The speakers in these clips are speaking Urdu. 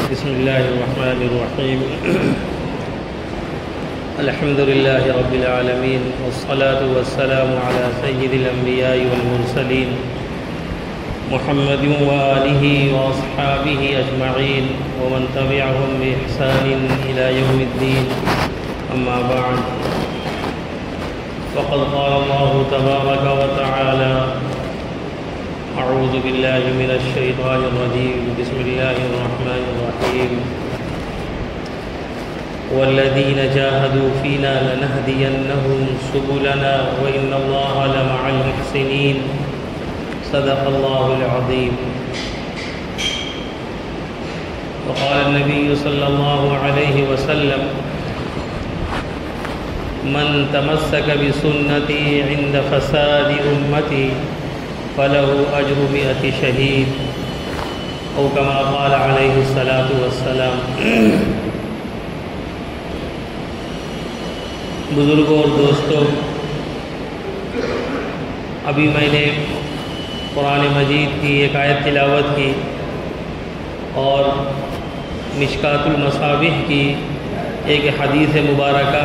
بسم الله الرحمن الرحيم. الحمد لله رب العالمين، والصلاة والسلام على سيد الأنبياء والمرسلين محمد وآله وأصحابه أجمعين ومن تبعهم بإحسان إلى يوم الدين. أما بعد، فقد قال الله تبارك وتعالى: أعوذ بالله من الشيطان الرجيم، بسم الله الرحمن الرحيم. والذين جاهدوا فينا لنهدينهم سبلنا وإن الله لمع المحسنين. صدق الله العظيم. وقال النبي صلى الله عليه وسلم: من تمسك بسنتي عند فساد أمتي فله أجر 100 شهيد، او كما قال علیہ الصلاۃ والسلام. بزرگوں اور دوستوں، ابھی میں نے قرآن مجید کی ایک آیت تلاوت کی اور مشکات المصابیح کی ایک حدیث مبارکہ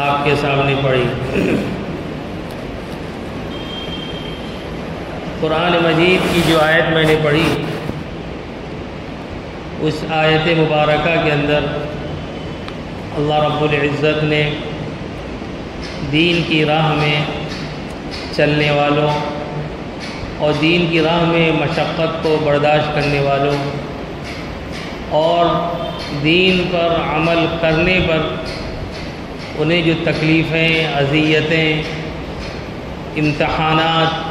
آپ کے سامنے پڑھی. قرآن مجید کی جو آیت میں نے پڑھی، اس آیت مبارکہ کے اندر اللہ رب العزت نے دین کی راہ میں چلنے والوں اور دین کی راہ میں مشقت کو برداشت کرنے والوں اور دین پر عمل کرنے پر انہیں جو تکلیفیں، اذیتیں، امتحانات،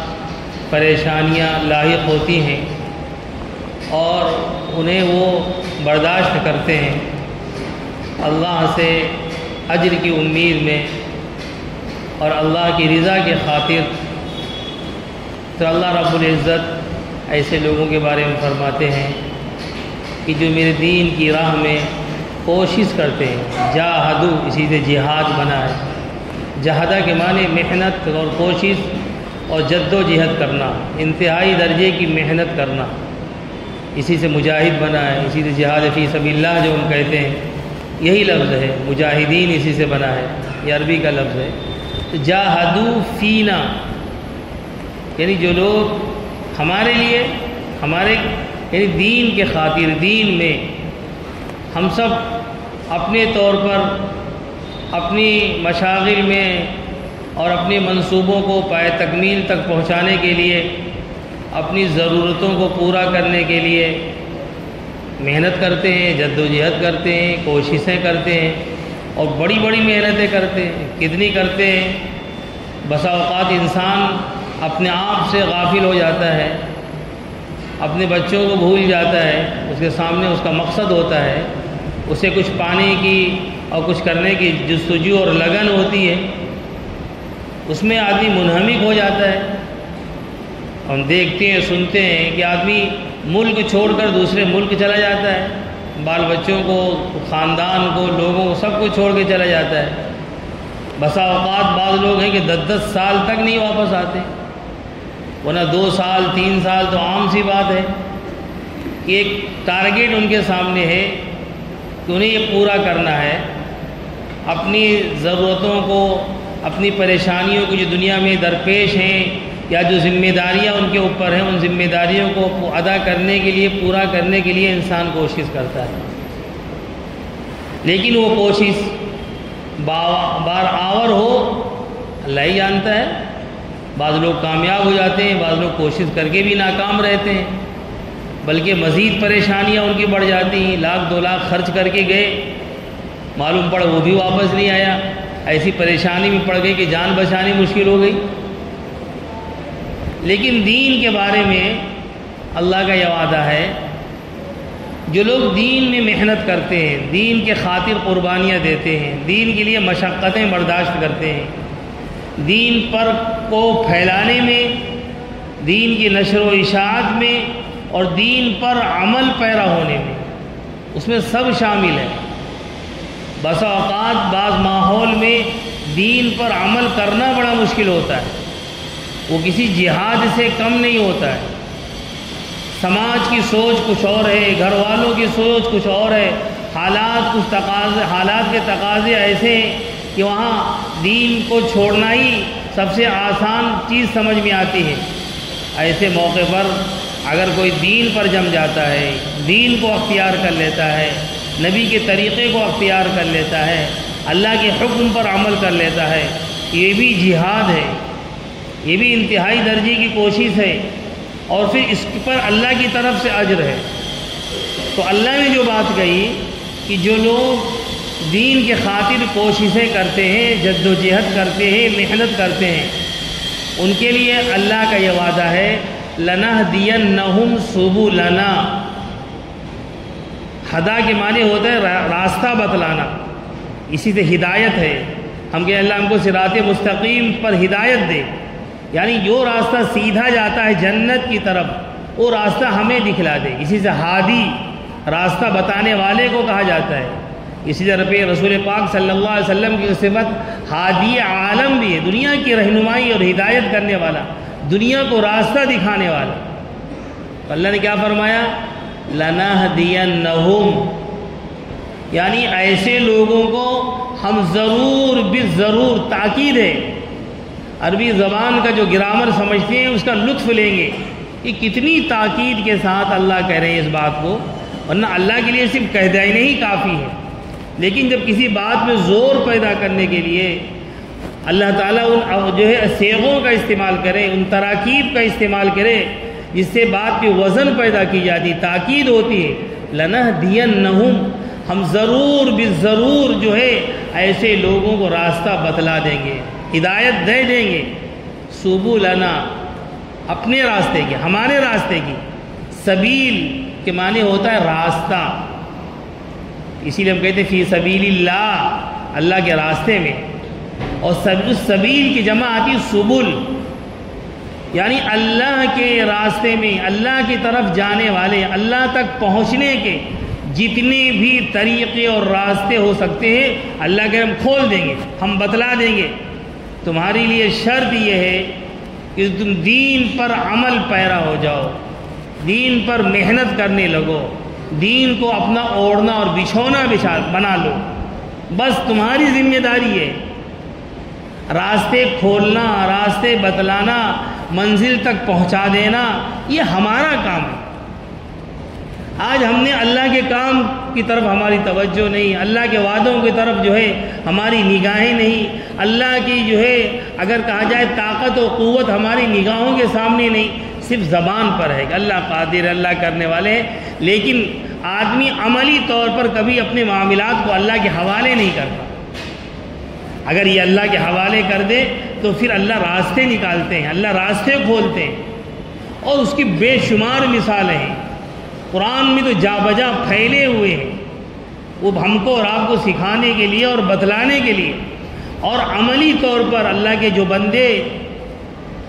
پریشانیاں لاحق ہوتی ہیں اور انہیں وہ برداشت کرتے ہیں، اللہ سے اجر کی امید میں اور اللہ کی رضا کے خاطر، تو اللہ رب العزت ایسے لوگوں کے بارے میں فرماتے ہیں کہ جو میرے دین کی راہ میں کوشش کرتے ہیں. جاہدو اسی سے جہاد بنا ہے. جہادہ کے معنی محنت اور کوشش اور جد و جہد کرنا، انتہائی درجے کی محنت کرنا، اسی سے مجاہد بنا ہے. اسی سے جہاد فی سبیل اللہ جو ہم کہتے ہیں، یہی لفظ ہے. مجاہدین اسی سے بنا ہے، یہ عربی کا لفظ ہے. تو جاہدو فینا یعنی جو لوگ ہمارے لیے، ہمارے یعنی دین کے خاطر، دین میں ہم سب اپنے طور پر اپنی مشاغل میں اور اپنے منصوبوں کو پائے تکمیل تک پہنچانے کے لیے، اپنی ضرورتوں کو پورا کرنے کے لیے محنت کرتے ہیں، جد و جہد کرتے ہیں، کوششیں کرتے ہیں اور بڑی بڑی محنتیں کرتے ہیں. کتنی کرتے ہیں؟ بسا اوقات انسان اپنے آپ سے غافل ہو جاتا ہے، اپنے بچوں کو بھول جاتا ہے. اس کے سامنے اس کا مقصد ہوتا ہے، اسے کچھ پانے کی اور کچھ کرنے کی جستجو اور لگن ہوتی ہے، اس میں آدمی منہمک ہو جاتا ہے. ہم دیکھتے ہیں، سنتے ہیں کہ آدمی ملک چھوڑ کر دوسرے ملک چلا جاتا ہے، بال بچوں کو، خاندان کو، لوگوں کو، سب کو چھوڑ کے چلا جاتا ہے. بسا اوقات بعض لوگ ہیں کہ 10 سال تک نہیں واپس آتے، ورنہ 2 سال 3 سال تو عام سی بات ہے. ایک ٹارگیٹ ان کے سامنے ہے کہ انہیں یہ پورا کرنا ہے. اپنی ضرورتوں کو، اپنی پریشانیوں کو جو دنیا میں درپیش ہیں یا جو ذمہ داریاں ان کے اوپر ہیں، ان ذمہ داریوں کو ادا کرنے کے لیے، پورا کرنے کے لیے انسان کوشش کرتا ہے. لیکن وہ کوشش بار آور ہو، اللہ ہی جانتا ہے. بعض لوگ کامیاب ہو جاتے ہیں، بعض لوگ کوشش کر کے بھی ناکام رہتے ہیں، بلکہ مزید پریشانیاں ان کی بڑھ جاتی ہیں. 1,00,000 2 لاکھ خرچ کر کے گئے، معلوم پڑا وہ بھی واپس نہیں آیا. ایسی پریشانی میں پڑ گئی کہ جان بچانی مشکل ہو گئی. لیکن دین کے بارے میں اللہ کا یہ وعدہ ہے، جو لوگ دین میں محنت کرتے ہیں، دین کے خاطر قربانیاں دیتے ہیں، دین کے لیے مشقتیں برداشت کرتے ہیں، دین پر کو پھیلانے میں، دین کی نشر و اشاعت میں اور دین پر عمل پیرا ہونے میں، اس میں سب شامل ہے. بسا اوقات بعض ماحول میں دین پر عمل کرنا بڑا مشکل ہوتا ہے، وہ کسی جہاد سے کم نہیں ہوتا ہے. سماج کی سوچ کچھ اور ہے، گھر والوں کی سوچ کچھ اور ہے، حالات کے تقاضے ایسے ہیں کہ وہاں دین کو چھوڑنا ہی سب سے آسان چیز سمجھ میں آتی ہے۔ ایسے موقع پر اگر کوئی دین پر جم جاتا ہے، دین کو اختیار کر لیتا ہے، نبی کے طریقے کو اختیار کر لیتا ہے، اللہ کے حکم پر عمل کر لیتا ہے، یہ بھی جہاد ہے، یہ بھی انتہائی درجے کی کوشش ہے، اور پھر اس پر اللہ کی طرف سے اجر ہے۔ تو اللہ نے جو بات کہی کہ جو لوگ دین کے خاطر کوششیں کرتے ہیں، جد و جہد کرتے ہیں، محنت کرتے ہیں، ان کے لیے اللہ کا یہ وعدہ ہے لَنَهْدِيَنَّهُمْ سُبُلَنَا۔ ہدا کے معنی ہوتا ہے راستہ بتلانا، اسی سے ہدایت ہے۔ ہم کہ اللہ ہم کو صراط مستقیم پر ہدایت دے، یعنی جو راستہ سیدھا جاتا ہے جنت کی طرف وہ راستہ ہمیں دکھلا دے، اسی سے ہادی راستہ بتانے والے کو کہا جاتا ہے۔ اسی طرح پہ رسول پاک صلی اللہ علیہ وسلم کی صفت ہادی عالم بھی ہے، دنیا کی رہنمائی اور ہدایت کرنے والا، دنیا کو راستہ دکھانے والا۔ تو اللہ نے کیا فرمایا؟ لَنَهْدِيَنَّهُمْ، یعنی ایسے لوگوں کو ہم ضرور بالضرور، تاکید ہے، عربی زبان کا جو گرامر سمجھتے ہیں اس کا لطف لیں گے کہ کتنی تاکید کے ساتھ اللہ کہہ رہے ہیں اس بات کو، ورنہ اللہ کے لیے صرف کہہ دینا ہی کافی ہے، لیکن جب کسی بات میں زور پیدا کرنے کے لیے اللہ تعالیٰ ان جو ہے صیغوں کا استعمال کرے، ان تراکیب کا استعمال کرے جس سے بات پہ وزن پیدا کی جاتی، تاکید ہوتی ہے، لَنَهْدِيَنَّهُمْ، ہم ضرور بالضرور جو ہے ایسے لوگوں کو راستہ بتلا دیں گے، ہدایت دے دیں گے، سبلنا، اپنے راستے کی، ہمارے راستے کی۔ سبیل کے معنی ہوتا ہے راستہ، اسی لیے ہم کہتے ہیں فی سبیل اللہ، اللہ کے راستے میں، اور اس سبیل کی جمع آتی سبل، یعنی اللہ کے راستے میں، اللہ کی طرف جانے والے، اللہ تک پہنچنے کے جتنے بھی طریقے اور راستے ہو سکتے ہیں اللہ کے ہم کھول دیں گے، ہم بتلا دیں گے۔ تمہارے لیے شرط یہ ہے کہ تم دین پر عمل پیرا ہو جاؤ، دین پر محنت کرنے لگو، دین کو اپنا اوڑھنا اور بچھونا بنا لو، بس تمہاری ذمہ داری ہے۔ راستے کھولنا، راستے بتلانا، منزل تک پہنچا دینا، یہ ہمارا کام ہے۔ آج ہم نے اللہ کے کام کی طرف ہماری توجہ نہیں، اللہ کے وعدوں کی طرف جو ہے ہماری نگاہیں نہیں، اللہ کی جو ہے اگر کہا جائے طاقت و قوت ہماری نگاہوں کے سامنے نہیں، صرف زبان پر ہے کہ اللہ قادر، اللہ کرنے والے ہیں، لیکن آدمی عملی طور پر کبھی اپنے معاملات کو اللہ کے حوالے نہیں کرتا۔ اگر یہ اللہ کے حوالے کر دے تو پھر اللہ راستے نکالتے ہیں، اللہ راستے کھولتے ہیں، اور اس کی بے شمار مثالیں ہیں، قرآن میں تو جا بجا پھیلے ہوئے ہیں، وہ ہم کو اور آپ کو سکھانے کے لیے اور بتلانے کے لیے، اور عملی طور پر اللہ کے جو بندے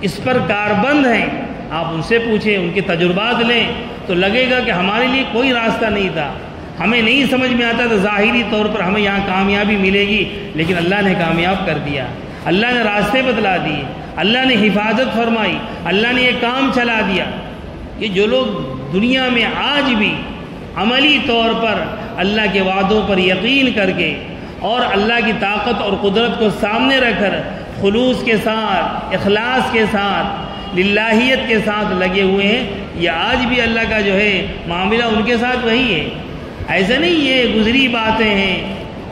اس پر کاربند ہیں، آپ ان سے پوچھیں، ان کے تجربات لیں تو لگے گا کہ ہمارے لیے کوئی راستہ نہیں تھا، ہمیں نہیں سمجھ میں آتا تو ظاہری طور پر ہمیں یہاں کامیابی ملے گی، لیکن اللہ نے کامیاب کر دیا، اللہ نے راستے بتلا دیے، اللہ نے حفاظت فرمائی، اللہ نے یہ کام چلا دیا۔ یہ جو لوگ دنیا میں آج بھی عملی طور پر اللہ کے وعدوں پر یقین کر کے اور اللہ کی طاقت اور قدرت کو سامنے رکھ کر خلوص کے ساتھ، اخلاص کے ساتھ، للہیت کے ساتھ لگے ہوئے ہیں، یہ آج بھی اللہ کا جو ہے معاملہ ان کے ساتھ وہی ہے۔ ایسا نہیں یہ گزری باتیں ہیں،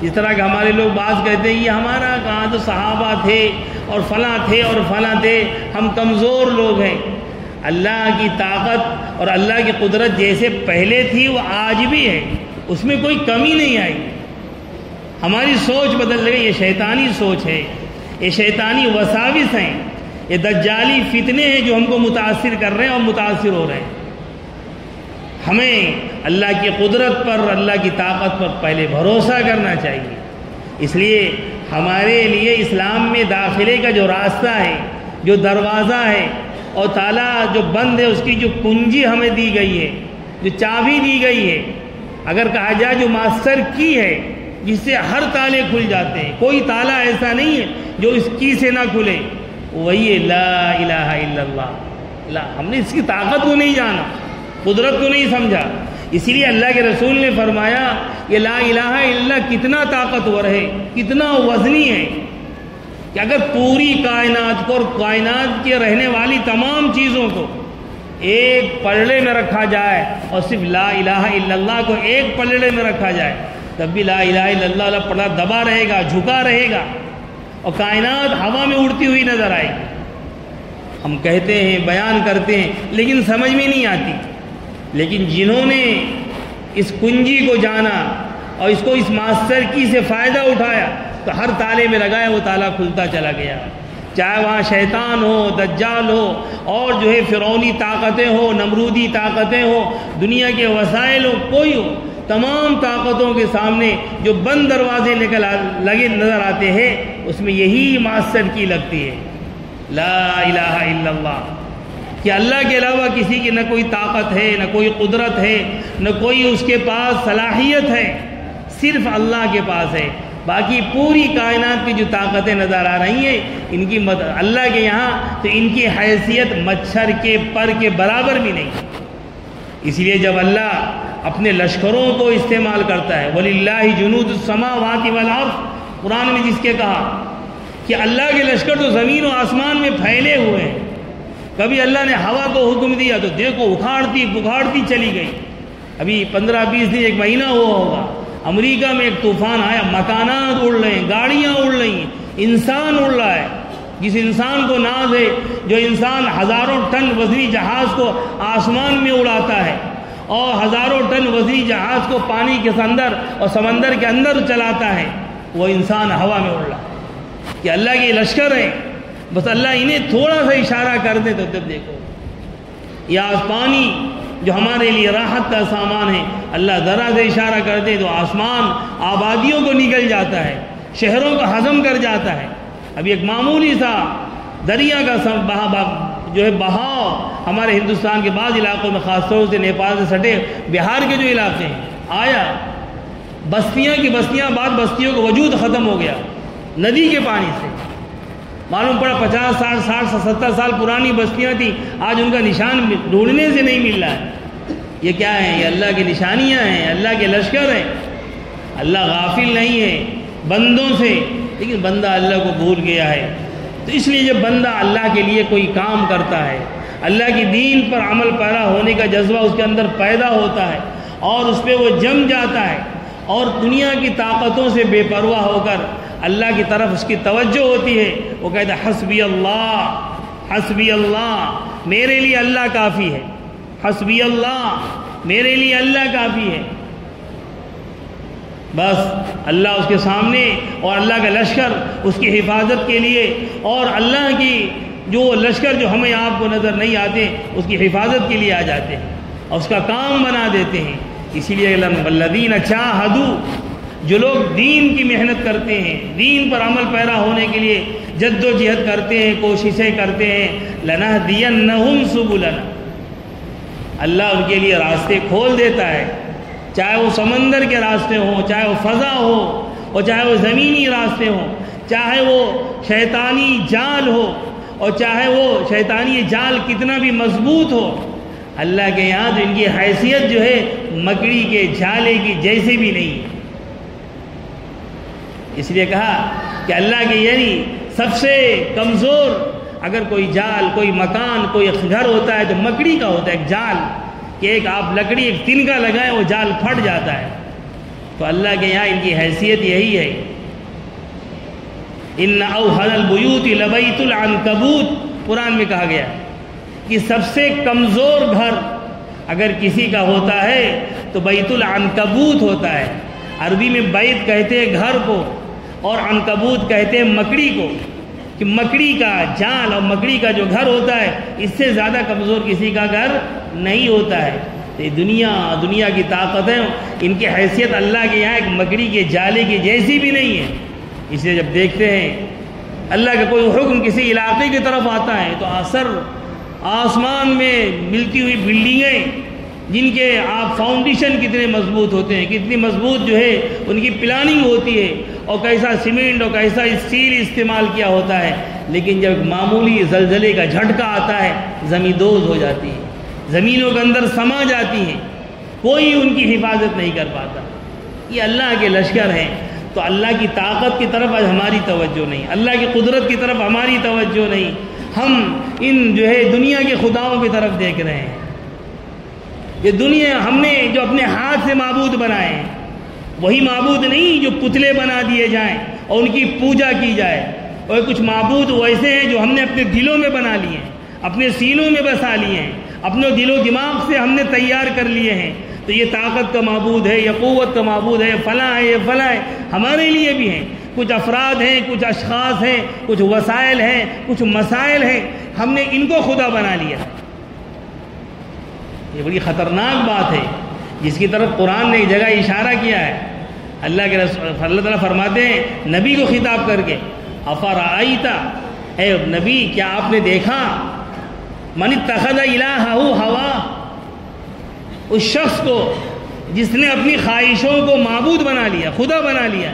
جس طرح کہ ہمارے لوگ بعض کہتے ہیں یہ ہمارا کہاں تو صحابہ تھے اور فلاں تھے اور فلاں تھے، ہم کمزور لوگ ہیں۔ اللہ کی طاقت اور اللہ کی قدرت جیسے پہلے تھی وہ آج بھی ہے، اس میں کوئی کمی نہیں آئی۔ ہماری سوچ بدل گئی، یہ شیطانی سوچ ہے، یہ شیطانی وساوس ہیں، یہ دجالی فتنے ہیں جو ہم کو متاثر کر رہے ہیں اور متاثر ہو رہے ہیں۔ ہمیں اللہ کی قدرت پر، اللہ کی طاقت پر پہلے بھروسہ کرنا چاہیے۔ اس لیے ہمارے لیے اسلام میں داخلے کا جو راستہ ہے، جو دروازہ ہے اور تالا جو بند ہے، اس کی جو کنجی ہمیں دی گئی ہے، جو چابی دی گئی ہے، اگر کہا جائے جو ماسٹر کی ہے جس سے ہر تالے کھل جاتے ہیں، کوئی تالا ایسا نہیں ہے جو اس کی سے نہ کھلے، وہی ہے لا الہ الا اللہ۔ ہم نے اس کی طاقت کو نہیں جانا، قدرت کو نہیں سمجھا۔ اسی لیے اللہ کے رسول نے فرمایا کہ لا الہ الا اللہ کتنا طاقتور ہے، کتنا وزنی ہے، کہ اگر پوری کائنات کو اور کائنات کے رہنے والی تمام چیزوں کو ایک پلڑے میں رکھا جائے اور صرف لا الہ الا اللہ کو ایک پلڑے میں رکھا جائے تب بھی لا الہ الا اللہ پلڑا دبا رہے گا، جھکا رہے گا، اور کائنات ہوا میں اڑتی ہوئی نظر آئے گی۔ ہم کہتے ہیں، بیان کرتے ہیں، لیکن سمجھ میں نہیں آتی۔ لیکن جنہوں نے اس کنجی کو جانا اور اس کو اس ماسٹر کی سے فائدہ اٹھایا تو ہر تالے میں لگایا وہ تالا کھلتا چلا گیا، چاہے وہاں شیطان ہو، دجال ہو، اور جو ہے فرعونی طاقتیں ہو، نمرودی طاقتیں ہو، دنیا کے وسائل ہو، کوئی ہو، تمام طاقتوں کے سامنے جو بند دروازے لگے نظر آتے ہیں اس میں یہی ماسٹر کی لگتی ہے، لا الہ الا اللہ، کہ اللہ کے علاوہ کسی کی نہ کوئی طاقت ہے، نہ کوئی قدرت ہے، نہ کوئی اس کے پاس صلاحیت ہے، صرف اللہ کے پاس ہے۔ باقی پوری کائنات کی جو طاقتیں نظر آ رہی ہیں ان کی اللہ کے یہاں تو ان کی حیثیت مچھر کے پر کے برابر بھی نہیں۔ اس لیے جب اللہ اپنے لشکروں کو استعمال کرتا ہے، وَلِلَّهِ جُنُودُ السَّمَاوَاتِ وَالْأَرْضِ، قرآن میں جس کے کہا کہ اللہ کے لشکر تو زمین و آسمان میں پھیلے ہوئے ہیں۔ کبھی اللہ نے ہوا کو حکم دیا تو دیکھو اکھاڑتی پکھاڑتی چلی گئی۔ ابھی 15-20 دن، ایک مہینہ ہوا ہوگا، امریکہ میں ایک طوفان آیا، مکانات اڑ رہے ہیں، گاڑیاں اڑ رہی ہیں، انسان اڑ رہا ہے۔ جس انسان کو ناز ہے، جو انسان ہزاروں ٹن وزنی جہاز کو آسمان میں اڑاتا ہے اور ہزاروں ٹن وزنی جہاز کو پانی کے اندر اور سمندر کے اندر چلاتا ہے، وہ انسان ہوا میں اڑ رہا ہے۔ کہ اللہ کے لشکر ہیں، بس اللہ انہیں تھوڑا سا اشارہ کر دے تو جب دیکھو یا پانی جو ہمارے لیے راحت کا سامان ہے، اللہ ذرا سے اشارہ کر دے تو آسمان آبادیوں کو نگل جاتا ہے، شہروں کو ہضم کر جاتا ہے۔ ابھی ایک معمولی سا دریا کا جو ہے بہاؤ ہمارے ہندوستان کے بعض علاقوں میں، خاص طور سے نیپال سے سٹے بہار کے جو علاقے ہیں، آیا بستیاں کی بستیاں، بعد بستیوں کا وجود ختم ہو گیا ندی کے پانی سے۔ معلوم پڑا 50 سال 60 70 سال پرانی بستیاں تھیں، آج ان کا نشان ڈھونڈنے سے نہیں مل رہا ہے۔ یہ کیا ہے؟ یہ اللہ کی نشانیاں ہیں، اللہ کے لشکر ہیں۔ اللہ غافل نہیں ہے بندوں سے، لیکن بندہ اللہ کو بھول گیا ہے۔ تو اس لیے جب بندہ اللہ کے لیے کوئی کام کرتا ہے، اللہ کی دین پر عمل پیرا ہونے کا جذبہ اس کے اندر پیدا ہوتا ہے اور اس پہ وہ جم جاتا ہے اور دنیا کی طاقتوں سے بے پرواہ ہو کر اللہ کی طرف اس کی توجہ ہوتی ہے، وہ کہتا ہے حسبی اللہ، حسبی اللہ، میرے لیے اللہ کافی ہے، حسبی اللہ، میرے لیے اللہ کافی ہے۔ بس اللہ اس کے سامنے اور اللہ کا لشکر اس کی حفاظت کے لیے، اور اللہ کی جو لشکر جو ہمیں آپ کو نظر نہیں آتے اس کی حفاظت کے لیے آ جاتے ہیں اور اس کا کام بنا دیتے ہیں۔ اسی لیے الذین جاہدوا، جو لوگ دین کی محنت کرتے ہیں، دین پر عمل پیرا ہونے کے لیے جد و جہد کرتے ہیں، کوششیں کرتے ہیں، لنہدینہم سبلنا، اللہ ان کے لیے راستے کھول دیتا ہے، چاہے وہ سمندر کے راستے ہوں، چاہے وہ فضا ہو، اور چاہے وہ زمینی راستے ہوں، چاہے وہ شیطانی جال ہو، اور چاہے وہ شیطانی جال کتنا بھی مضبوط ہو، اللہ کے یہاں تو ان کی حیثیت جو ہے مکڑی کے جالے کی جیسے بھی نہیں ہے۔ اس لیے کہا کہ اللہ کے یعنی سب سے کمزور اگر کوئی جال، کوئی مکان، کوئی گھر ہوتا ہے تو مکڑی کا ہوتا ہے، ایک جال، کہ ایک آپ لکڑی ایک تنکا لگائیں وہ جال پھٹ جاتا ہے۔ تو اللہ کے یہاں ان کی حیثیت یہی ہے، ان اوہن البیوت لبیت العنکبوت، قرآن میں کہا گیا کہ سب سے کمزور گھر اگر کسی کا ہوتا ہے تو بیت العنکبوت ہوتا ہے۔ عربی میں بیت کہتے ہیں گھر کو اور عنکبوت کہتے ہیں مکڑی کو، کہ مکڑی کا جال اور مکڑی کا جو گھر ہوتا ہے اس سے زیادہ کمزور کسی کا گھر نہیں ہوتا ہے۔ تو دنیا کی طاقتیں ان کی حیثیت اللہ کے یہاں ایک مکڑی کے جالے کی جیسی بھی نہیں ہے۔ اس لیے جب دیکھتے ہیں اللہ کا کوئی حکم کسی علاقے کی طرف آتا ہے تو اثر آسمان میں ملتی ہوئی بلڈنگیں جن کے آپ فاؤنڈیشن کتنے مضبوط ہوتے ہیں، کتنی مضبوط جو ہے ان کی پلاننگ ہوتی ہے، اور کیسا سیمنٹ اور کیسا اسٹیل استعمال کیا ہوتا ہے، لیکن جب معمولی زلزلے کا جھٹکا آتا ہے زمین دوز ہو جاتی ہے۔ زمینوں کے اندر سما جاتی ہیں، کوئی ان کی حفاظت نہیں کر پاتا۔ یہ اللہ کے لشکر ہیں، تو اللہ کی طاقت کی طرف آج ہماری توجہ نہیں، اللہ کی قدرت کی طرف ہماری توجہ نہیں، ہم ان دنیا کے خداؤں کی طرف دیکھ رہے ہیں۔ یہ دنیا ہم نے جو اپنے ہاتھ سے معبود بنائے ہیں، وہی معبود نہیں جو پتلے بنا دیے جائیں اور ان کی پوجا کی جائے، اور کچھ معبود ویسے ہیں جو ہم نے اپنے دلوں میں بنا لیے ہیں، اپنے سینوں میں بسا لیے ہیں، اپنے دل و دماغ سے ہم نے تیار کر لیے ہیں۔ تو یہ طاقت کا معبود ہے، یہ قوت کا معبود ہے، فلاں ہے، یہ فلاں ہے، ہمارے لیے بھی ہیں۔ کچھ افراد ہیں، کچھ اشخاص ہیں، کچھ وسائل ہیں، کچھ مسائل ہیں، ہم نے ان کو خدا بنا لیا۔ یہ بڑی خطرناک بات ہے جس کی طرف قرآن نے ایک جگہ اشارہ کیا ہے۔ اللہ کے رسول اللہ تعالیٰ فرماتے ہیں نبی کو خطاب کر کے، افرأیت، اے نبی کیا آپ نے دیکھا، من اتخذ الہہ ہوا، اس شخص کو جس نے اپنی خواہشوں کو معبود بنا لیا، خدا بنا لیا۔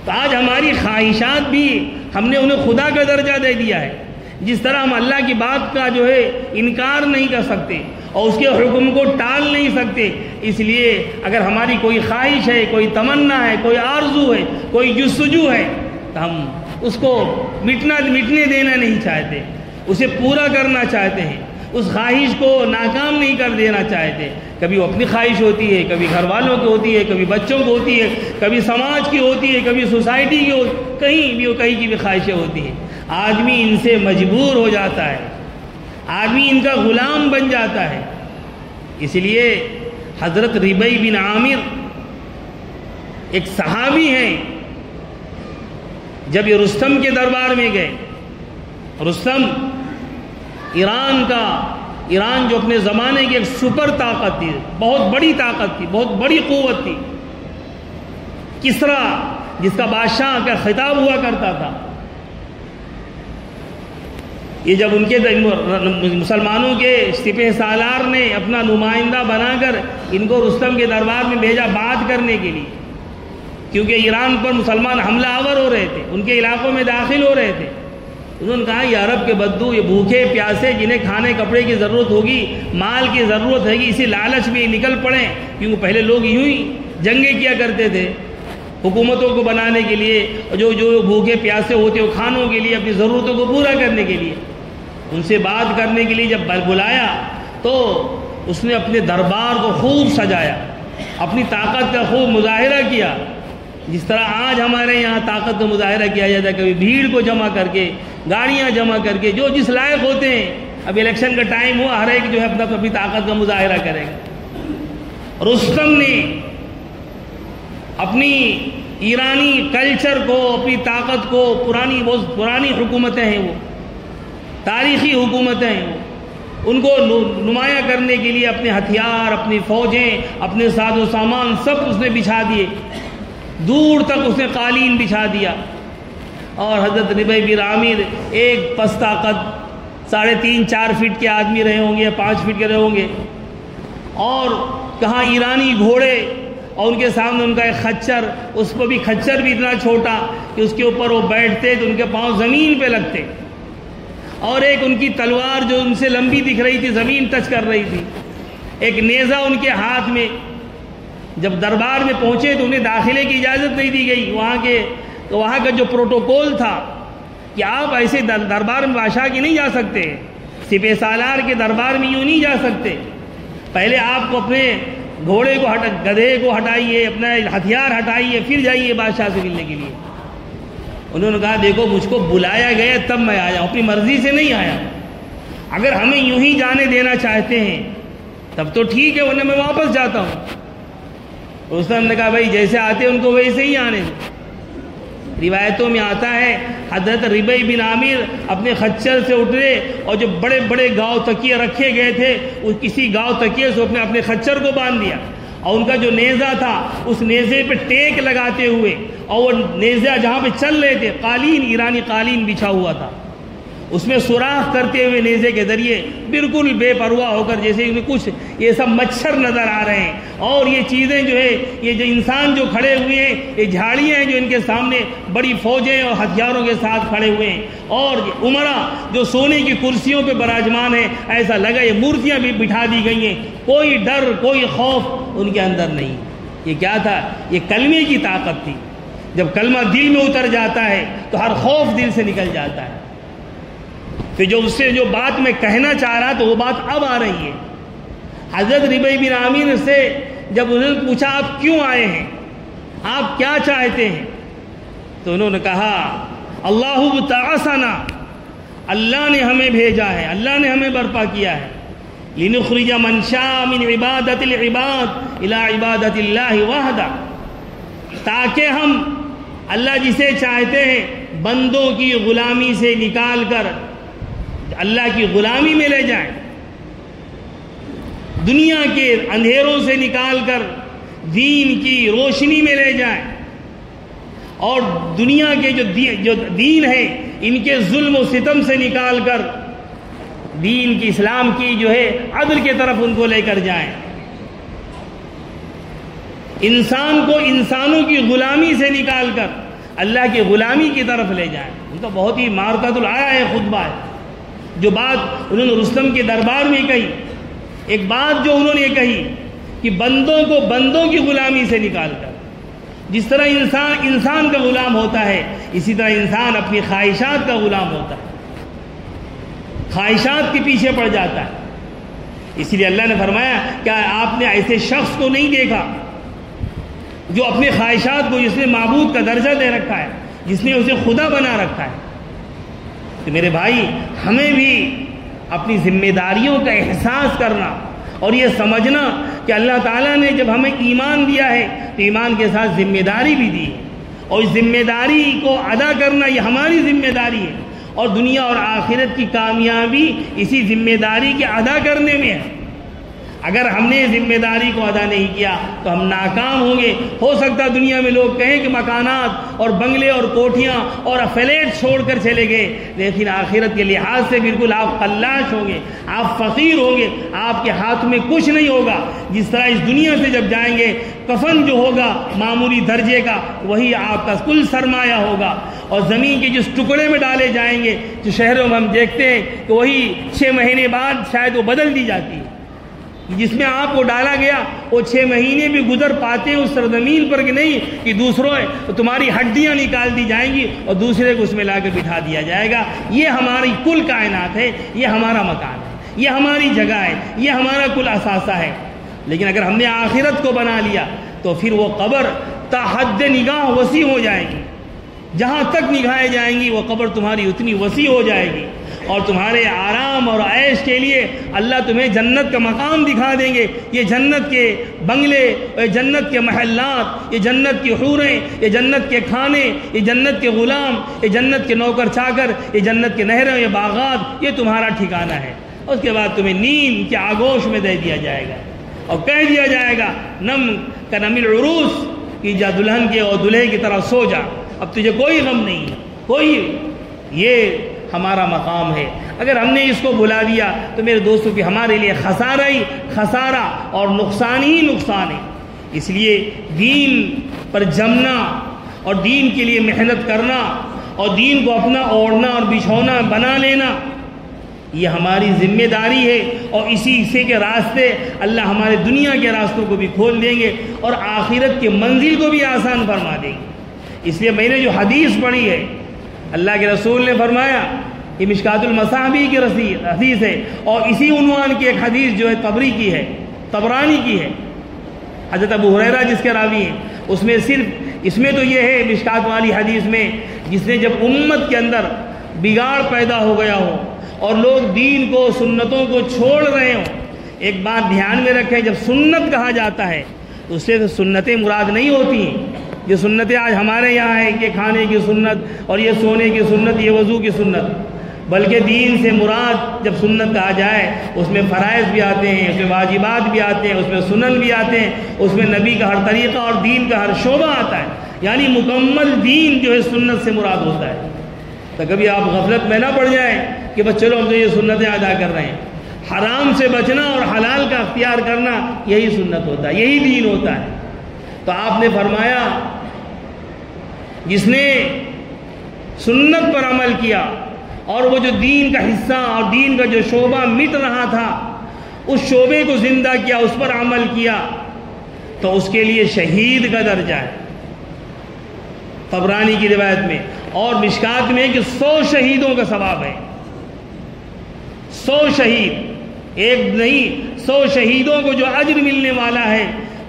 تو آج ہماری خواہشات بھی ہم نے انہیں خدا کا درجہ دے دیا ہے۔ جس طرح ہم اللہ کی بات کا انکار نہیں کر سکتے اور اس کے حکم کو ٹال نہیں سکتے، اس لیے اگر ہماری کوئی خواہش ہے، کوئی تمنا ہے، کوئی آرزو ہے، کوئی جستجو ہے، تو ہم اس کو مٹنے دینا نہیں چاہتے، اسے پورا کرنا چاہتے ہیں، اس خواہش کو ناکام نہیں کر دینا چاہتے۔ کبھی وہ اپنی خواہش ہوتی ہے، کبھی گھر والوں کی ہوتی ہے، کبھی بچوں کی ہوتی ہے، کبھی سماج کی ہوتی ہے، کبھی سوسائٹی کی ہوتی ہے، کہیں کی بھی خواہشیں ہوتی ہیں۔ آدمی ان سے مجبور ہو جاتا ہے، آدمی ان کا غلام بن جاتا ہے۔ اس لیے حضرت ربیع بن عامر ایک صحابی ہیں، جب یہ رستم کے دربار میں گئے، رستم ایران جو اپنے زمانے کی ایک سپر طاقت تھی، بہت بڑی طاقت تھی، بہت بڑی قوت تھی، کسریٰ جس کا بادشاہ کا خطاب ہوا کرتا تھا، یہ جب ان کے مسلمانوں کے سپہ سالار نے اپنا نمائندہ بنا کر ان کو رستم کے دربار میں بھیجا بات کرنے کے لیے، کیونکہ ایران پر مسلمان حملہ آور ہو رہے تھے، ان کے علاقوں میں داخل ہو رہے تھے۔ انہوں نے کہا یہ عرب کے بدو، یہ بھوکے پیاسے، جنہیں کھانے کپڑے کی ضرورت ہوگی، مال کی ضرورت ہے، اسی لالچ میں نکل پڑیں، کیونکہ پہلے لوگ یوں ہی جنگیں کیا کرتے تھے حکومتوں کو بنانے کے لیے، جو بھوکے پیاسے ہوتے وہ کھانوں کے لیے، اپنی ضرورتوں کو پورا کرنے کے لیے۔ ان سے بات کرنے کے لیے جب بلایا تو اس نے اپنے دربار کو خوب سجایا، اپنی طاقت کا خوب مظاہرہ کیا، جس طرح آج ہمارے یہاں طاقت کا مظاہرہ کیا جاتا ہے، کبھی بھیڑ کو جمع کر کے، گاڑیاں جمع کر کے، جو جس لائق ہوتے ہیں۔ اب الیکشن کا ٹائم ہوا، ہر ایک اپنی طاقت کا مظاہرہ کرے گا۔ رستم نے اپنی ایرانی کلچر کو، اپنی طاقت کو، پرانی حکومتیں ہیں، وہ تاریخی حکومتیں ہیں، ان کو نمایاں کرنے کے لیے اپنے ہتھیار، اپنی فوجیں، اپنے ساز و سامان سب اس نے بچھا دیے، دور تک اس نے قالین بچھا دیا۔ اور حضرت ربیع بن عامر ایک پست طاقت 3.5-4 فٹ کے آدمی رہے ہوں گے، 5 فٹ کے رہے ہوں گے، اور کہاں ایرانی گھوڑے، اور ان کے سامنے ان کا ایک خچر، اس پر بھی خچر بھی اتنا چھوٹا کہ اس کے اوپر وہ بیٹھتے تو ان کے پاؤں زمین پہ لگتے، اور ایک ان کی تلوار جو ان سے لمبی دکھ رہی تھی، زمین ٹچ کر رہی تھی، ایک نیزہ ان کے ہاتھ میں۔ جب دربار میں پہنچے تو انہیں داخلے کی اجازت نہیں دی گئی، وہاں کا جو پروٹوکول تھا کہ آپ ایسے دربار میں بادشاہ کی نہیں جا سکتے، سپہ سالار کے دربار میں یوں نہیں جا سکتے، پہلے آپ کو اپنے گھوڑے کو گدھے کو ہٹائیے، اپنا ہتھیار ہٹائیے، پھر جائیے بادشاہ سے ملنے کے لیے۔ انہوں نے کہا دیکھو مجھ کو بلایا گیا تب میں آیا ہوں، اپنی مرضی سے نہیں آیا، اگر ہمیں یوں ہی جانے دینا چاہتے ہیں تب تو ٹھیک ہے، ورنہ میں واپس جاتا ہوں۔ رستم نے کہا بھائی جیسے آتے ان کو ویسے ہی آنے۔ روایتوں میں آتا ہے حضرت ربیع بن عامر اپنے خچر سے اترے اور جو بڑے بڑے گاؤں تکیے رکھے گئے تھے اس کسی گاؤں تکیے سے اپنے خچر کو باندھ دیا، اور ان کا جو نیزہ تھا اس نیزے پہ ٹیک لگاتے ہوئے، اور وہ نیزہ جہاں پہ چل رہے تھے قالین، ایرانی قالین بچھا ہوا تھا، اس میں سوراخ کرتے ہوئے نیزے کے ذریعے بالکل بے پرواہ ہو کر، جیسے کہ کچھ یہ سب مچھر نظر آ رہے ہیں، اور یہ چیزیں جو ہے، یہ جو انسان جو کھڑے ہوئے ہیں، یہ جھاڑیاں ہیں جو ان کے سامنے بڑی فوجیں اور ہتھیاروں کے ساتھ کھڑے ہوئے ہیں، اور عمرا جو سونے کی کرسیوں پہ براجمان ہیں، ایسا لگا یہ مورتیاں بھی بٹھا دی گئی ہیں، کوئی ڈر کوئی خوف ان کے اندر نہیں۔ یہ کیا تھا؟ یہ کلمے کی طاقت تھی۔ جب کلمہ دل میں اتر جاتا ہے تو ہر خوف دل سے نکل جاتا ہے۔ پھر جو اس سے جو بات میں کہنا چاہ رہا تو وہ بات اب آ رہی ہے۔ حضرت ربیع بن عامر سے جب انہوں نے پوچھا آپ کیوں آئے ہیں، آپ کیا چاہتے ہیں، تو انہوں نے کہا اللہ بعثنا، اللہ نے ہمیں بھیجا ہے، اللہ نے ہمیں برپا کیا ہے، لنخرج من شاء من عبادت العباد الى عبادت اللہ وحدہ، تاکہ ہم اللہ جسے چاہتے ہیں بندوں کی غلامی سے نکال کر اللہ کی غلامی میں لے جائیں، دنیا کے اندھیروں سے نکال کر دین کی روشنی میں لے جائیں، اور دنیا کے جو دین ہے ان کے ظلم و ستم سے نکال کر دین کی اسلام کی جو ہے عدل کی طرف ان کو لے کر جائیں، انسان کو انسانوں کی غلامی سے نکال کر اللہ کی غلامی کی طرف لے جائیں۔ ان کا بہت ہی مارکۃ الآیا ہے خطبہ ہے۔ جو بات انہوں نے رستم کے دربار میں کہی، ایک بات جو انہوں نے کہی کہ بندوں کو بندوں کی غلامی سے نکال کر، جس طرح انسان کا غلام ہوتا ہے، اسی طرح انسان اپنی خواہشات کا غلام ہوتا ہے، خواہشات کے پیچھے پڑ جاتا ہے۔ اسی لیے اللہ نے فرمایا کیا آپ نے ایسے شخص کو نہیں دیکھا جو اپنے خواہشات کو، جس نے معبود کا درجہ دے رکھا ہے، جس نے اسے خدا بنا رکھا ہے۔ تو میرے بھائی، ہمیں بھی اپنی ذمہ داریوں کا احساس کرنا اور یہ سمجھنا کہ اللہ تعالیٰ نے جب ہمیں ایمان دیا ہے تو ایمان کے ساتھ ذمہ داری بھی دی ہے، اور اس ذمہ داری کو ادا کرنا یہ ہماری ذمہ داری ہے، اور دنیا اور آخرت کی کامیابی اسی ذمہ داری کے ادا کرنے میں ہے۔ اگر ہم نے ذمہ داری کو ادا نہیں کیا تو ہم ناکام ہوں گے۔ ہو سکتا دنیا میں لوگ کہیں کہ مکانات اور بنگلے اور کوٹھیاں اور فلیٹ چھوڑ کر چلے گئے، لیکن آخرت کے لحاظ سے بالکل آپ فلاش ہوں گے، آپ فقیر ہوں گے، آپ کے ہاتھ میں کچھ نہیں ہوگا۔ جس طرح اس دنیا سے جب جائیں گے، کفن جو ہوگا معمولی درجے کا، وہی آپ کا کل سرمایہ ہوگا، اور زمین کے جس ٹکڑے میں ڈالے جائیں گے، جو شہروں میں ہم دیکھتے ہیں کہ وہی 6 مہینے بعد شاید وہ بدل دی جاتی ہے، جس میں آپ کو ڈالا گیا وہ 6 مہینے بھی گزر پاتے ہیں اس سرزمین پر کہ نہیں، کہ دوسروں تمہاری ہڈیاں نکال دی جائیں گی اور دوسرے کو اس میں لا کر بٹھا دیا جائے گا۔ یہ ہماری کل کائنات ہے، یہ ہمارا مکان ہے، یہ ہماری جگہ ہے، یہ ہمارا کل اثاثہ ہے۔ لیکن اگر ہم نے آخرت کو بنا لیا تو پھر وہ قبر تا حد نگاہ وسیع ہو جائے گی، جہاں تک نگاہیں جائیں گی وہ قبر تمہاری اتنی وسیع ہو جائے گی، اور تمہارے آرام اور عیش کے لیے اللہ تمہیں جنت کا مقام دکھا دیں گے۔ یہ جنت کے بنگلے، یہ جنت کے محلات، یہ جنت کی حوریں، یہ جنت کے کھانے، یہ جنت کے غلام، یہ جنت کے نوکر چاکر، یہ جنت کے نہریں، یہ باغات، یہ تمہارا ٹھکانہ ہے۔ اس کے بعد تمہیں نیند کے آغوش میں دے دیا جائے گا اور کہہ دیا جائے گا نم کا نم العروس، کہ جا دلہن کے اور دلہے کی طرح سو جا، اب تجھے کوئی غم نہیں ہے، کوئی۔ یہ ہمارا مقام ہے۔ اگر ہم نے اس کو بھلا دیا تو میرے دوستوں کہ ہمارے لیے خسارہ ہی خسارہ اور نقصان ہی نقصان ہے۔ اس لیے دین پر جمنا اور دین کے لیے محنت کرنا اور دین کو اپنا اوڑھنا اور بچھونا بنا لینا، یہ ہماری ذمہ داری ہے، اور اسی حصے کے راستے اللہ ہمارے دنیا کے راستوں کو بھی کھول دیں گے اور آخرت کے منزل کو بھی آسان فرما دیں گے۔ اس لیے میں نے جو حدیث پڑھی ہے، اللہ کے رسول نے فرمایا، یہ مشکات المصابیح کی حدیث ہے، اور اسی عنوان کی ایک حدیث جو ہے طبری کی ہے، طبرانی کی ہے، حضرت ابو ہریرہ جس کے راوی ہیں، اس میں صرف اس میں تو یہ ہے مشکات والی حدیث میں، جس نے جب امت کے اندر بگاڑ پیدا ہو گیا ہو اور لوگ دین کو سنتوں کو چھوڑ رہے ہوں۔ ایک بات دھیان میں رکھیں، جب سنت کہا جاتا ہے تو اس سے سنتیں مراد نہیں ہوتی ہیں جو سنتیں آج ہمارے یہاں ہیں کہ کھانے کی سنت اور یہ سونے کی سنت، یہ وضو کی سنت، بلکہ دین سے مراد جب سنت کہا جائے اس میں فرائض بھی آتے ہیں، اس میں واجبات بھی آتے ہیں، اس میں سنن بھی آتے ہیں، اس میں نبی کا ہر طریقہ اور دین کا ہر شعبہ آتا ہے، یعنی مکمل دین جو ہے سنت سے مراد ہوتا ہے۔ تو کبھی آپ غفلت میں نہ پڑ جائیں کہ بس چلو ہم تو یہ سنتیں ادا کر رہے ہیں. حرام سے بچنا اور حلال کا اختیار کرنا یہی سنت ہوتا ہے, یہی دین ہوتا ہے. تو آپ نے فرمایا جس نے سنت پر عمل کیا اور وہ جو دین کا حصہ اور دین کا جو شعبہ مٹ رہا تھا اس شعبے کو زندہ کیا, اس پر عمل کیا, تو اس کے لیے شہید کا درجہ ہے. طبرانی کی روایت میں اور مشکات میں کہ 100 شہیدوں کا ثواب ہے. 100 شہید, ایک نہیں 100 شہیدوں کو جو اجر ملنے والا ہے.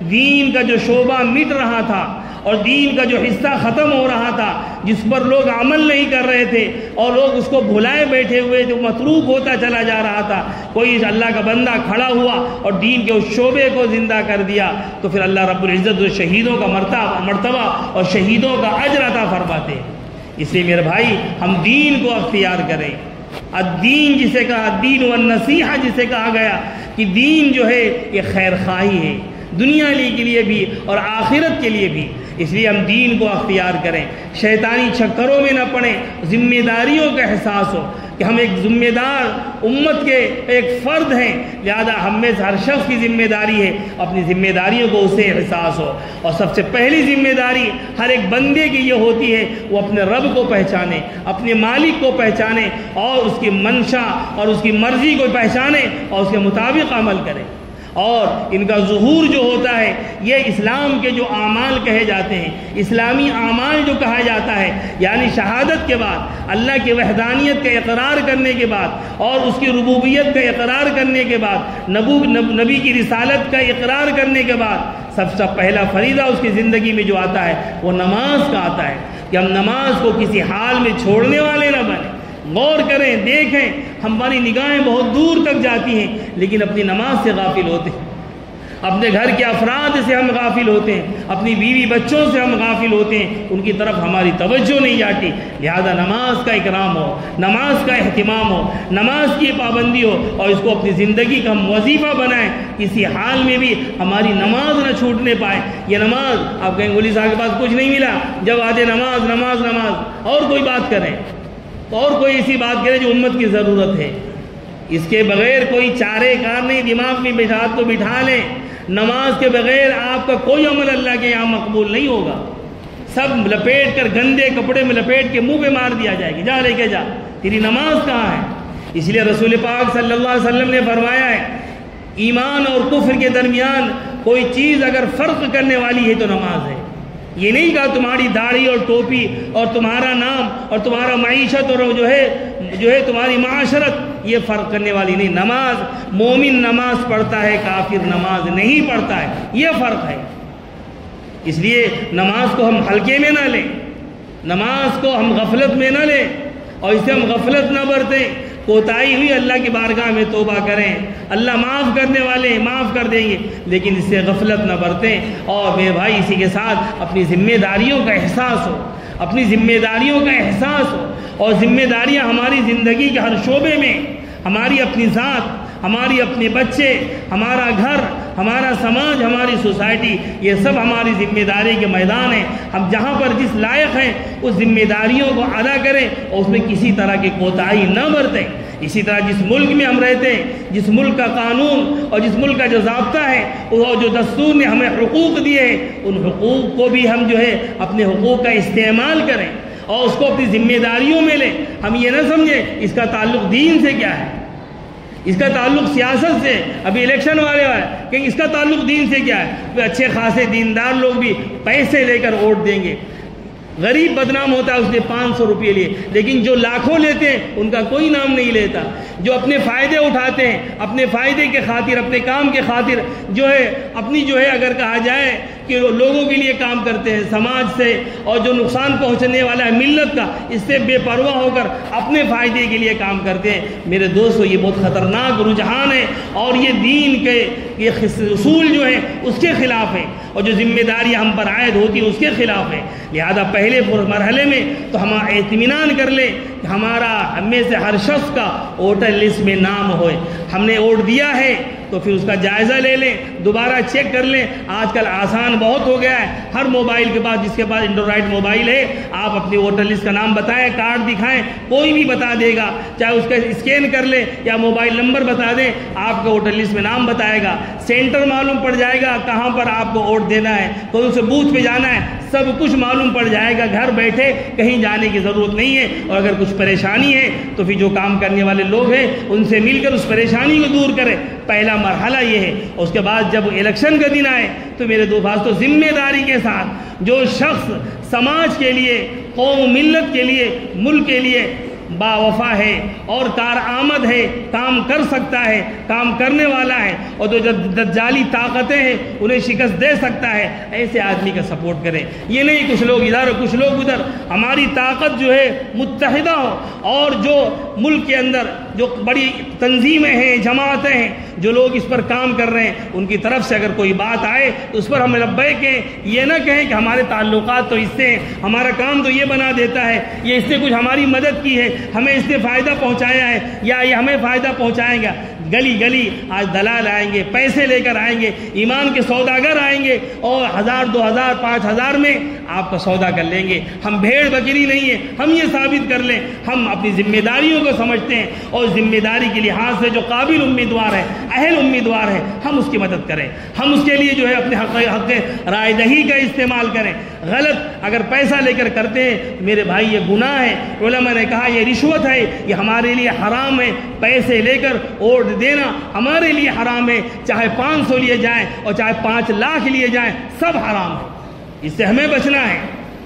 دین کا جو شعبہ مٹ رہا تھا اور دین کا جو حصہ ختم ہو رہا تھا, جس پر لوگ عمل نہیں کر رہے تھے اور لوگ اس کو بھلائے بیٹھے ہوئے تھے, متروک ہوتا چلا جا رہا تھا, کوئی اللہ کا بندہ کھڑا ہوا اور دین کے اس شعبے کو زندہ کر دیا, تو پھر اللہ رب العزت جو شہیدوں کا مرتبہ اور شہیدوں کا اجر عطا فرماتے ہیں. اس لیے میرے بھائی ہم دین کو اختیار کریں. الدین جسے کہا, الدین والنصیحہ جسے کہا گیا کہ دین جو ہے یہ خیر خواہی ہے, دنیا کے لیے بھی اور آخرت کے لیے بھی. اس لیے ہم دین کو اختیار کریں, شیطانی چکروں میں نہ پڑیں, ذمہ داریوں کا احساس ہو کہ ہم ایک ذمہ دار امت کے ایک فرد ہیں, لہذا ہم میں سے ہر شخص کی ذمہ داری ہے اپنی ذمہ داریوں کو اسے احساس ہو. اور سب سے پہلی ذمہ داری ہر ایک بندے کی یہ ہوتی ہے وہ اپنے رب کو پہچانے, اپنے مالک کو پہچانے اور اس کی منشا اور اس کی مرضی کو پہچانے اور اس کے مطابق عمل کرے. اور ان کا ظہور جو ہوتا ہے یہ اسلام کے جو اعمال کہے جاتے ہیں, اسلامی اعمال جو کہا جاتا ہے, یعنی شہادت کے بعد اللہ کی وحدانیت کا اقرار کرنے کے بعد اور اس کی ربوبیت کا اقرار کرنے کے بعد, نبی کی رسالت کا اقرار کرنے کے بعد سب سے پہلا فریضہ اس کی زندگی میں جو آتا ہے وہ نماز کا آتا ہے کہ ہم نماز کو کسی حال میں چھوڑنے والے نہ بنیں. غور کریں, دیکھیں, ہماری نگاہیں بہت دور تک جاتی ہیں لیکن اپنی نماز سے غافل ہوتے ہیں, اپنے گھر کے افراد سے ہم غافل ہوتے ہیں, اپنی بیوی بچوں سے ہم غافل ہوتے ہیں, ان کی طرف ہماری توجہ نہیں جاتی. لہذا نماز کا اکرام ہو, نماز کا اہتمام ہو, نماز کی پابندی ہو اور اس کو اپنی زندگی کا ہم وظیفہ بنائیں, کسی حال میں بھی ہماری نماز نہ چھوٹنے پائے. یہ نماز آپ کہیں گولی صاحب کے پاس کچھ نہیں ملا, جب آتے نماز نماز نماز اور کوئی بات کریں اور کوئی ایسی بات کرے جو امت کی ضرورت ہے, اس کے بغیر کوئی چارے کار نہیں. دماغ میں بات کو بٹھا لیں, نماز کے بغیر آپ کا کوئی عمل اللہ کے یہاں مقبول نہیں ہوگا. سب لپیٹ کر گندے کپڑے میں لپیٹ کے منہ پہ مار دیا جائے گی, جا لے کے جا, تیری نماز کہاں ہے. اس لیے رسول پاک صلی اللہ علیہ وسلم نے فرمایا ہے ایمان اور کفر کے درمیان کوئی چیز اگر فرق کرنے والی ہے تو نماز ہے. یہ نہیں کہا تمہاری داڑھی اور ٹوپی اور تمہارا نام اور تمہارا معیشت اور جو ہے تمہاری معاشرت یہ فرق کرنے والی نہیں. نماز, مومن نماز پڑھتا ہے, کافر نماز نہیں پڑھتا ہے, یہ فرق ہے. اس لیے نماز کو ہم ہلکے میں نہ لیں, نماز کو ہم غفلت میں نہ لیں اور اسے ہم غفلت نہ برتیں. کوتاہی ہوئی اللہ کی بارگاہ میں توبہ کریں, اللہ معاف کرنے والے ہیں, معاف کر دیں گے, لیکن اس سے غفلت نہ برتیں. اور میرے بھائی اسی کے ساتھ اپنی ذمہ داریوں کا احساس ہو, اپنی ذمہ داریوں کا احساس ہو. اور ذمہ داریاں ہماری زندگی کے ہر شعبے میں, ہماری اپنی ذات, ہماری اپنے بچے, ہمارا گھر, ہمارا سماج, ہماری سوسائٹی, یہ سب ہماری ذمہ داری کے میدان ہیں. ہم جہاں پر جس لائق ہیں اس ذمہ داریوں کو ادا کریں اور اس میں کسی طرح کی کوتاہی نہ برتیں. اسی طرح جس ملک میں ہم رہتے ہیں, جس ملک کا قانون اور جس ملک کا جو ضابطہ ہے اور جو دستور نے ہمیں حقوق دیے ہیں, ان حقوق کو بھی ہم اپنے حقوق کا استعمال کریں اور اس کو اپنی ذمہ داریوں میں لیں. ہم یہ نہ سمجھیں اس کا تعلق دین سے کیا ہے, اس کا تعلق سیاست سے, ابھی الیکشن والے کہ اس کا تعلق دین سے کیا ہے. تو اچھے خاصے دیندار لوگ بھی پیسے لے کر ووٹ دیں گے, غریب بدنام ہوتا ہے اس نے 500 روپئے لیے, لیکن جو لاکھوں لیتے ہیں ان کا کوئی نام نہیں لیتا. جو اپنے فائدے اٹھاتے ہیں, اپنے فائدے کے خاطر, اپنے کام کے خاطر اپنی اگر کہا جائے کہ لوگوں کے لیے کام کرتے ہیں, سماج سے اور جو نقصان پہنچنے والا ہے ملت کا, اس سے بے پرواہ ہو کر اپنے فائدے کے لیے کام کرتے ہیں. میرے دوستو یہ بہت خطرناک رجحان ہے اور یہ دین کے یہ اصول جو ہیں اس کے خلاف ہیں اور جو ذمہ داریاں ہم پر عائد ہوتی ہیں اس کے خلاف ہیں. لہذا پہلے مرحلے میں تو ہم اطمینان کر لیں کہ ہم میں سے ہر شخص کا ووٹر لسٹ میں نام ہوئے. ہم نے ووٹ دیا ہے, تو پھر اس کا جائزہ لے لیں، دوبارہ چیک کر لیں۔ آج کل آسان بہت ہو گیا ہے، ہر موبائل کے پاس، جس کے پاس اینڈرائڈ موبائل ہے، آپ اپنی ووٹر لسٹ کا نام بتائیں، کارڈ دکھائیں، کوئی بھی بتا دے گا، چاہے اس کا اسکین کر لیں یا موبائل نمبر بتا دیں، آپ کا ووٹر لسٹ میں نام بتائے گا، سینٹر معلوم پڑ جائے گا کہاں پر آپ کو ووٹ دینا ہے، کون سے بوتھ پہ جانا ہے، سب کچھ معلوم پڑ جائے گا، گھر بیٹھے کہیں جانے کی ضرورت نہیں ہے۔ اور اگر کچھ پریشانی ہے تو پھر جو کام کرنے والے لوگ ہیں ان سے مل کر اس پریشانی کو دور کریں، پہلا مرحلہ یہ ہے۔ اس کے بعد جب الیکشن کا دن آئے تو میرے دوستوں، ذمہ داری کے ساتھ جو شخص سماج کے لیے، قوم ملت کے لیے، ملک کے لیے باوفا ہے اور کارآمد ہے، کام کر سکتا ہے، کام کرنے والا ہے، اور جو دجالی طاقتیں ہیں انہیں شکست دے سکتا ہے، ایسے آدمی کا سپورٹ کریں۔ یہ نہیں کچھ لوگ ادھر اور کچھ لوگ ادھر، ہماری طاقت جو ہے متحدہ ہو، اور جو ملک کے اندر جو بڑی تنظیمیں ہیں، جماعتیں ہیں، جو لوگ اس پر کام کر رہے ہیں، ان کی طرف سے اگر کوئی بات آئے تو اس پر ہم لبیک کہیں، یہ نہ کہیں کہ ہمارے تعلقات تو اس سے ہیں، ہمارا کام تو یہ بنا دیتا ہے، یہ اس نے کچھ ہماری مدد کی ہے، ہمیں اس نے فائدہ پہنچایا ہے، یا یہ ہمیں فائدہ پہنچائیں گا۔ گلی گلی آج دلال آئیں گے، پیسے لے کر آئیں گے، ایمان کے سوداگر آئیں گے، اور 1000 2000 5000 میں آپ کا سودا کر لیں گے۔ ہم بھیڑ بکری نہیں ہیں، ہم یہ ثابت کر لیں ہم اپنی ذمہ داریوں کو سمجھتے ہیں، اور ذمہ داری کے لحاظ سے جو قابل امیدوار ہے، اہل امیدوار ہے، ہم اس کی مدد کریں، ہم اس کے لیے جو ہے اپنے حق رائے دہی کا استعمال کریں۔ غلط اگر پیسہ لے کر کرتے ہیں میرے بھائی، یہ گناہ ہے۔ علماء نے کہا یہ رشوت ہے، یہ ہمارے لیے حرام ہے۔ پیسے لے کر ووٹ دینا ہمارے لیے حرام ہے، چاہے 500 لیے جائیں اور چاہے 5 لاکھ لیے جائیں، سب حرام ہے۔ اس سے ہمیں بچنا ہے،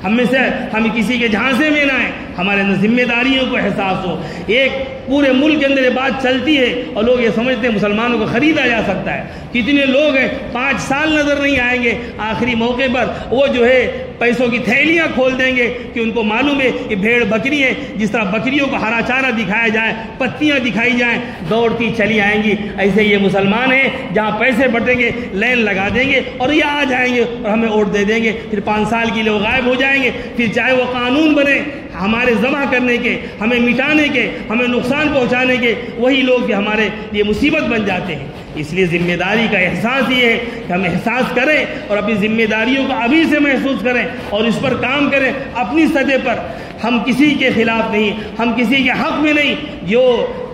ہم کسی کے جھانسے میں نہ آئیں، ہمارے اندر ذمہ داریوں کو احساس ہو۔ ایک پورے ملک کے اندر یہ بات چلتی ہے اور لوگ یہ سمجھتے ہیں مسلمانوں کو خریدا جا سکتا ہے۔ کتنے لوگ ہیں 5 سال نظر نہیں آئیں گے، آخری موقع پر وہ جو ہے پیسوں کی تھیلیاں کھول دیں گے کہ ان کو معلوم ہے یہ بھیڑ بکری ہے، جس طرح بکریوں کو ہرا چارہ دکھایا جائے، پتیاں دکھائی جائیں، دوڑتی چلی آئیں گی، ایسے یہ مسلمان ہیں جہاں پیسے بٹیں گے لائن لگا دیں گے اور یہ آ جائیں گے اور ہمیں ووٹ دے دیں گے، پھر 5 سال کے لیے وہ غائب ہو جائیں گے۔ پھر چاہے وہ قانون بنے ہمارے ذبح کرنے کے، ہمیں مٹانے کے، ہمیں نقصان پہنچانے کے، وہی لوگ بھی ہمارے لیے مصیبت بن جاتے ہیں۔ اس لیے ذمہ داری کا احساس یہ ہے کہ ہم احساس کریں اور اپنی ذمہ داریوں کو ابھی سے محسوس کریں اور اس پر کام کریں اپنی سطح پر۔ ہم کسی کے خلاف نہیں، ہم کسی کے حق میں نہیں۔ جو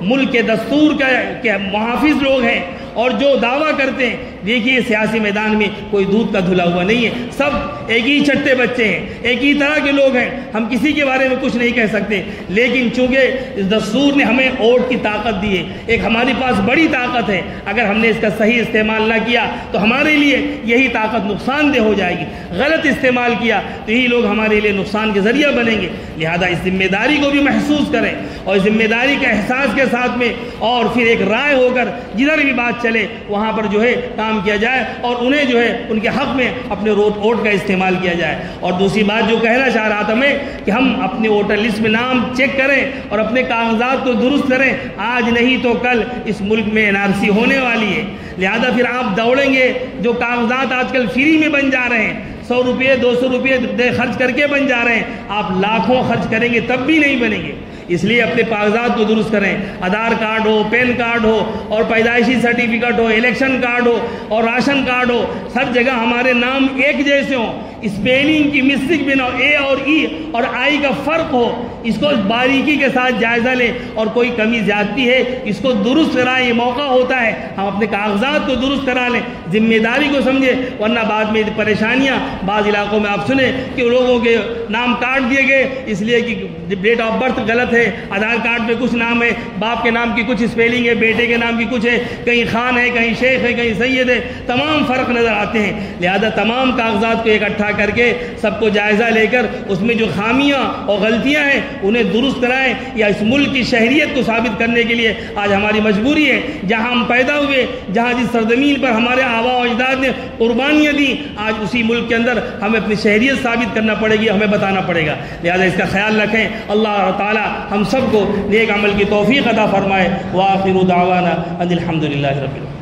ملک کے دستور کے محافظ لوگ ہیں اور جو دعویٰ کرتے ہیں، دیکھیے سیاسی میدان میں کوئی دودھ کا دھلا ہوا نہیں ہے، سب ایک ہی چھٹے بچے ہیں، ایک ہی طرح کے لوگ ہیں، ہم کسی کے بارے میں کچھ نہیں کہہ سکتے۔ لیکن چونکہ اس دستور نے ہمیں ووٹ کی طاقت دی ہے، ایک ہمارے پاس بڑی طاقت ہے، اگر ہم نے اس کا صحیح استعمال نہ کیا تو ہمارے لیے یہی طاقت نقصان دہ ہو جائے گی، غلط استعمال کیا تو یہی لوگ ہمارے لیے نقصان کے ذریعہ بنیں گے۔ لہذا اس ذمہ داری کو بھی محسوس کریں اور ذمہ داری کے احساس کے ساتھ میں، اور پھر ایک رائے ہو کر جدھر بھی بات چلے وہاں پر جو ہے کام کیا جائے اور انہیں جو ہے ان کے حق میں اپنے ووٹ کا استعمال کیا جائے۔ اور دوسری بات جو کہنا چاہ رہا تھا میں کہ ہم اپنے ووٹر لسٹ میں نام چیک کریں اور اپنے کاغذات کو درست کریں، آج نہیں تو کل اس ملک میں NRC ہونے والی ہے۔ لہذا پھر آپ دوڑیں گے، جو کاغذات آج کل فری میں بن جا رہے ہیں، 100 روپے 200 روپے خرچ کر کے بن جا رہے ہیں، آپ لاکھوں خرچ کریں گے تب بھی نہیں بنیں گے۔ اس لیے اپنے کاغذات کو درست کریں، آدھار کارڈ ہو، پین کارڈ ہو، اور پیدائشی سرٹیفکیٹ ہو، الیکشن کارڈ ہو اور راشن کارڈ ہو، سب جگہ ہمارے نام ایک جیسے ہوں، اسپیلنگ کی مسٹیک بھی نہ ہو، اے اور ای اور آئی کا فرق ہو، اس کو باریکی کے ساتھ جائزہ لیں، اور کوئی کمی زیادتی ہے اس کو درست کرائیں، یہ موقع ہوتا ہے ہم اپنے کاغذات کو درست کرا لیں، ذمہ داری کو سمجھیں، ورنہ بعد میں پریشانیاں۔ بعض علاقوں میں آپ سنیں کہ لوگوں کے نام کاٹ دیے گئے اس لیے کہ ڈیٹ آف برتھ غلط ہے، آدھار کارڈ پہ کچھ نام ہے، باپ کے نام کی کچھ اسپیلنگ ہے، بیٹے کے نام کی کچھ ہے، کہیں خان ہے، کہیں شیخ ہے، کہیں سید ہے، تمام فرق نظر آتے ہیں۔ لہذا تمام کاغذات کو اکٹھا کر کے سب کو جائزہ لے کر اس میں جو خامیاں اور غلطیاں ہیں انہیں درست کرائیں، یا اس ملک کی شہریت کو ثابت کرنے کے لیے آج ہماری مجبوری ہے، جہاں ہم پیدا ہوئے، جہاں جس سرزمین پر ہمارے آباء و اجداد نے قربانیاں دی، آج اسی ملک کے اندر ہمیں اپنی شہریت ثابت کرنا پڑے گی، ہمیں بتانا پڑے گا۔ لہذا اس کا خیال رکھیں۔ اللہ تعالی ہم سب کو نیک عمل کی توفیق عطا فرمائے۔ وآخر دعوانا ان الحمد للہ رب العالمین۔